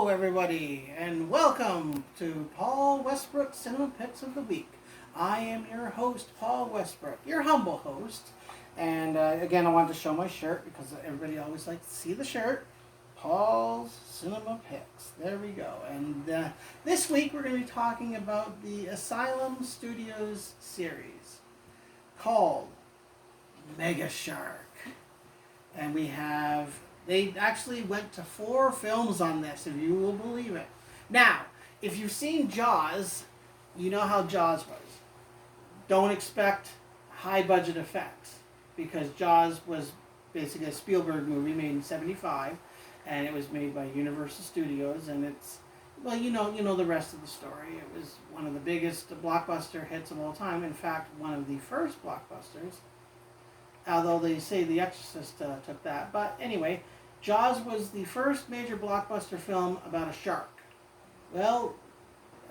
everybody, and welcome to Paul Westbrook Cinema Picks of the Week. I am your host, Paul Westbrook, your humble host. And again, I wanted to show my shirt because everybody always likes to see the shirt. Paul's Cinema Picks. There we go. And this week we're going to be talking about the Asylum Studios series called Mega Shark. And they actually went to 4 films on this, if you will believe it. Now, if you've seen Jaws, you know how Jaws was. Don't expect high budget effects, because Jaws was basically a Spielberg movie made in '75, and it was made by Universal Studios, and you know the rest of the story. It was one of the biggest blockbuster hits of all time. In fact, one of the first blockbusters. Although they say The Exorcist took that. But anyway, Jaws was the first major blockbuster film about a shark. Well,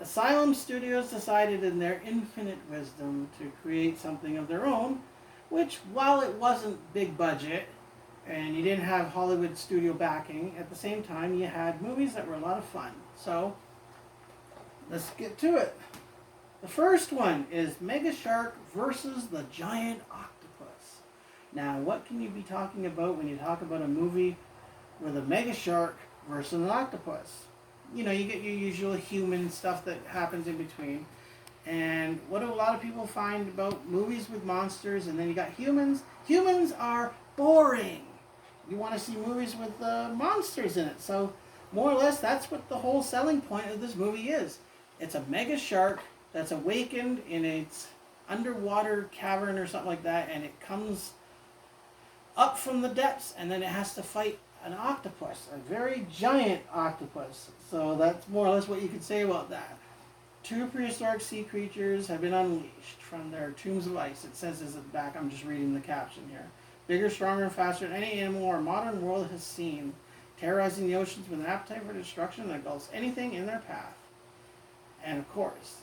Asylum Studios decided in their infinite wisdom to create something of their own, which, while it wasn't big budget, and you didn't have Hollywood studio backing, at the same time you had movies that were a lot of fun. So, let's get to it. The first one is Mega Shark versus the Giant Octopus. Now, what can you be talking about when you talk about a movie with a mega shark versus an octopus? You know, you get your usual human stuff that happens in between. And what do a lot of people find about movies with monsters, and then you got humans? Humans are boring. You want to see movies with monsters in it. So, more or less, that's what the whole selling point of this movie is. It's a mega shark that's awakened in its underwater cavern or something like that, and it comes up from the depths, and then it has to fight an octopus, a very giant octopus. So that's more or less what you could say about that. 2 prehistoric sea creatures have been unleashed from their tombs of ice. It says this at the back. I'm just reading the caption here. Bigger, stronger, and faster than any animal our modern world has seen, terrorizing the oceans with an appetite for destruction that engulfs anything in their path. And of course,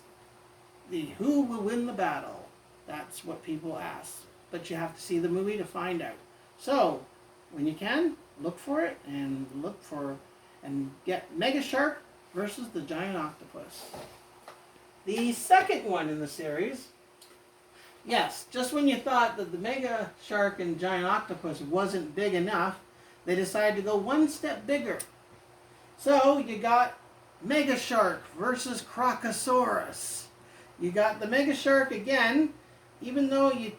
who will win the battle? That's what people ask. But you have to see the movie to find out. So, when you can, look for it and get Mega Shark versus the Giant Octopus. The second one in the series, yes, just when you thought that the Mega Shark and Giant Octopus wasn't big enough, they decided to go one step bigger. So, you got Mega Shark versus Crocosaurus. You got the Mega Shark again, even though you'd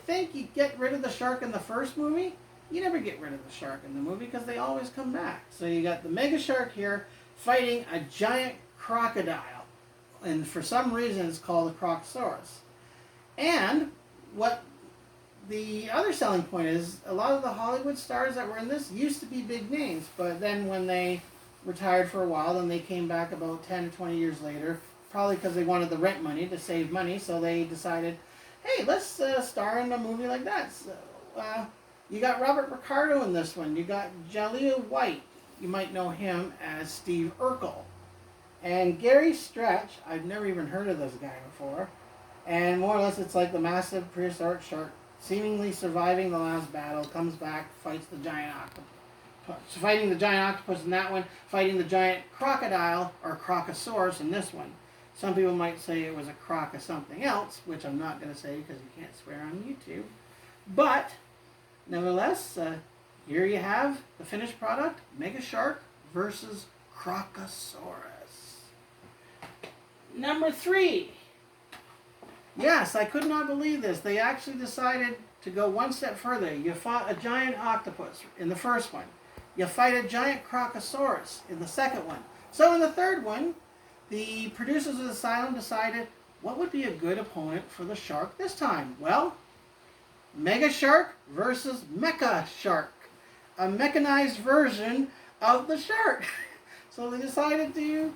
think you'd get rid of the shark in the first movie. You never get rid of the shark in the movie because they always come back. So you got the Mega Shark here fighting a giant crocodile. And for some reason it's called the Crocosaurus. And what the other selling point is, a lot of the Hollywood stars that were in this used to be big names. But then when they retired for a while, then they came back about 10 or 20 years later. Probably because they wanted the rent money to save money. So they decided, hey, let's star in a movie like that. So, you got Robert Ricardo in this one. You got Jaleel White. You might know him as Steve Urkel. And Gary Stretch. I've never even heard of this guy before. And more or less it's like the massive prehistoric shark seemingly surviving the last battle, comes back, fights the giant octopus. Fighting the giant octopus in that one, fighting the giant crocodile, or Crocosaurus in this one. Some people might say it was a croc of something else, which I'm not going to say because you can't swear on YouTube. But, nevertheless, here you have the finished product, Mega Shark versus Crocosaurus. Number 3. Yes, I could not believe this. They actually decided to go one step further. You fought a giant octopus in the first one. You fight a giant Crocosaurus in the second one. So in the third one, the producers of Asylum decided, what would be a good opponent for the shark this time? Well, Mega Shark versus Mecha Shark. A mechanized version of the shark. So they decided to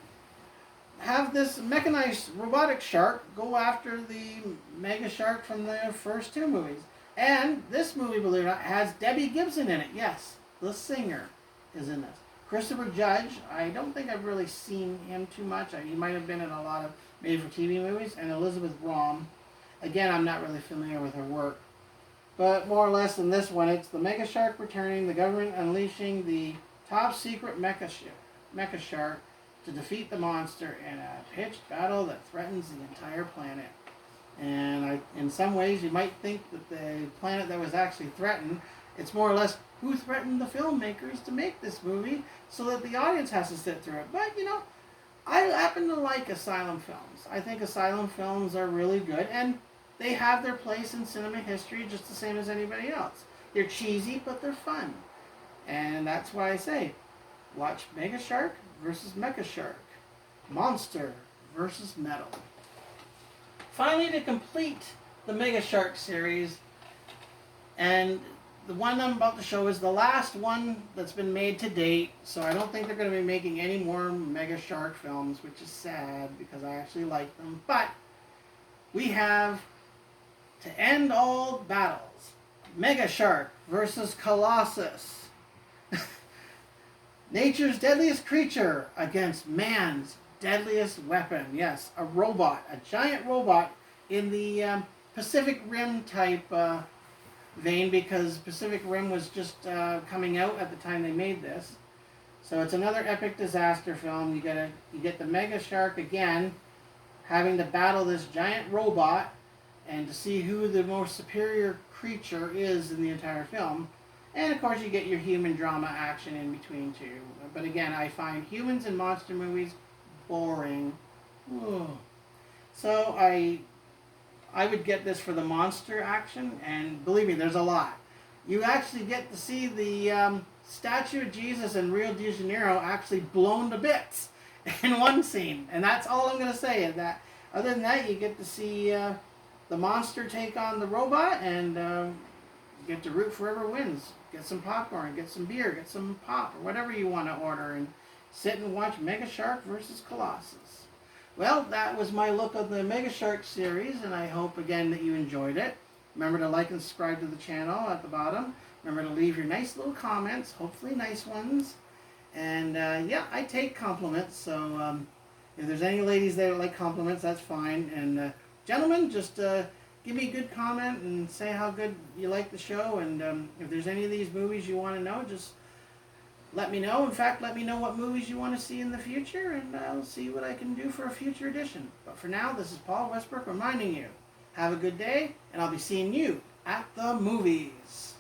have this mechanized robotic shark go after the Mega Shark from the first 2 movies. And this movie, believe it or not, has Debbie Gibson in it. Yes, the singer is in this. Christopher Judge, I don't think I've really seen him too much. He might have been in a lot of made-for-TV movies. And Elizabeth Braun. Again, I'm not really familiar with her work. But more or less in this one, it's the Mega Shark returning, the government unleashing the top secret mecha ship. Mecha Shark to defeat the monster in a pitched battle that threatens the entire planet. And in some ways, you might think that the planet that was actually threatened, it's more or less who threatened the filmmakers to make this movie so that the audience has to sit through it. But, I happen to like Asylum films. I think Asylum films are really good, and they have their place in cinema history just the same as anybody else. They're cheesy, but they're fun. And that's why I say, watch Mega Shark versus Mecha Shark. Monster versus Metal. Finally, to complete the Mega Shark series, and the one I'm about to show is the last one that's been made to date, so I don't think they're going to be making any more Mega Shark films, which is sad because I actually like them. But we have, to end all battles, Mega Shark versus Colossus. Nature's deadliest creature against man's deadliest weapon. Yes, a robot, a giant robot in the Pacific Rim type vein, because Pacific Rim was just coming out at the time they made this. So it's another epic disaster film. You get the Mega Shark again having to battle this giant robot and to see who the most superior creature is in the entire film. And of course you get your human drama action in between too. But again, I find humans in monster movies boring. Ugh. So I would get this for the monster action, and believe me, there's a lot. You actually get to see the statue of Jesus in Rio de Janeiro actually blown to bits in one scene, and that's all I'm going to say. That other than that, you get to see the monster take on the robot, and you get to root for whoever wins. Get some popcorn, get some beer, get some pop, or whatever you want to order, and sit and watch Mega Shark versus Colossus. Well, that was my look at the Mega Shark series, and I hope again that you enjoyed it. Remember to like and subscribe to the channel at the bottom. Remember to leave your nice little comments, hopefully nice ones. And yeah, I take compliments, so if there's any ladies there that like compliments, that's fine. And gentlemen, just give me a good comment and say how good you like the show. And if there's any of these movies you want to know, just let me know. In fact, let me know what movies you want to see in the future, and I'll see what I can do for a future edition. But for now, this is Paul Westbrook reminding you, have a good day, and I'll be seeing you at the movies.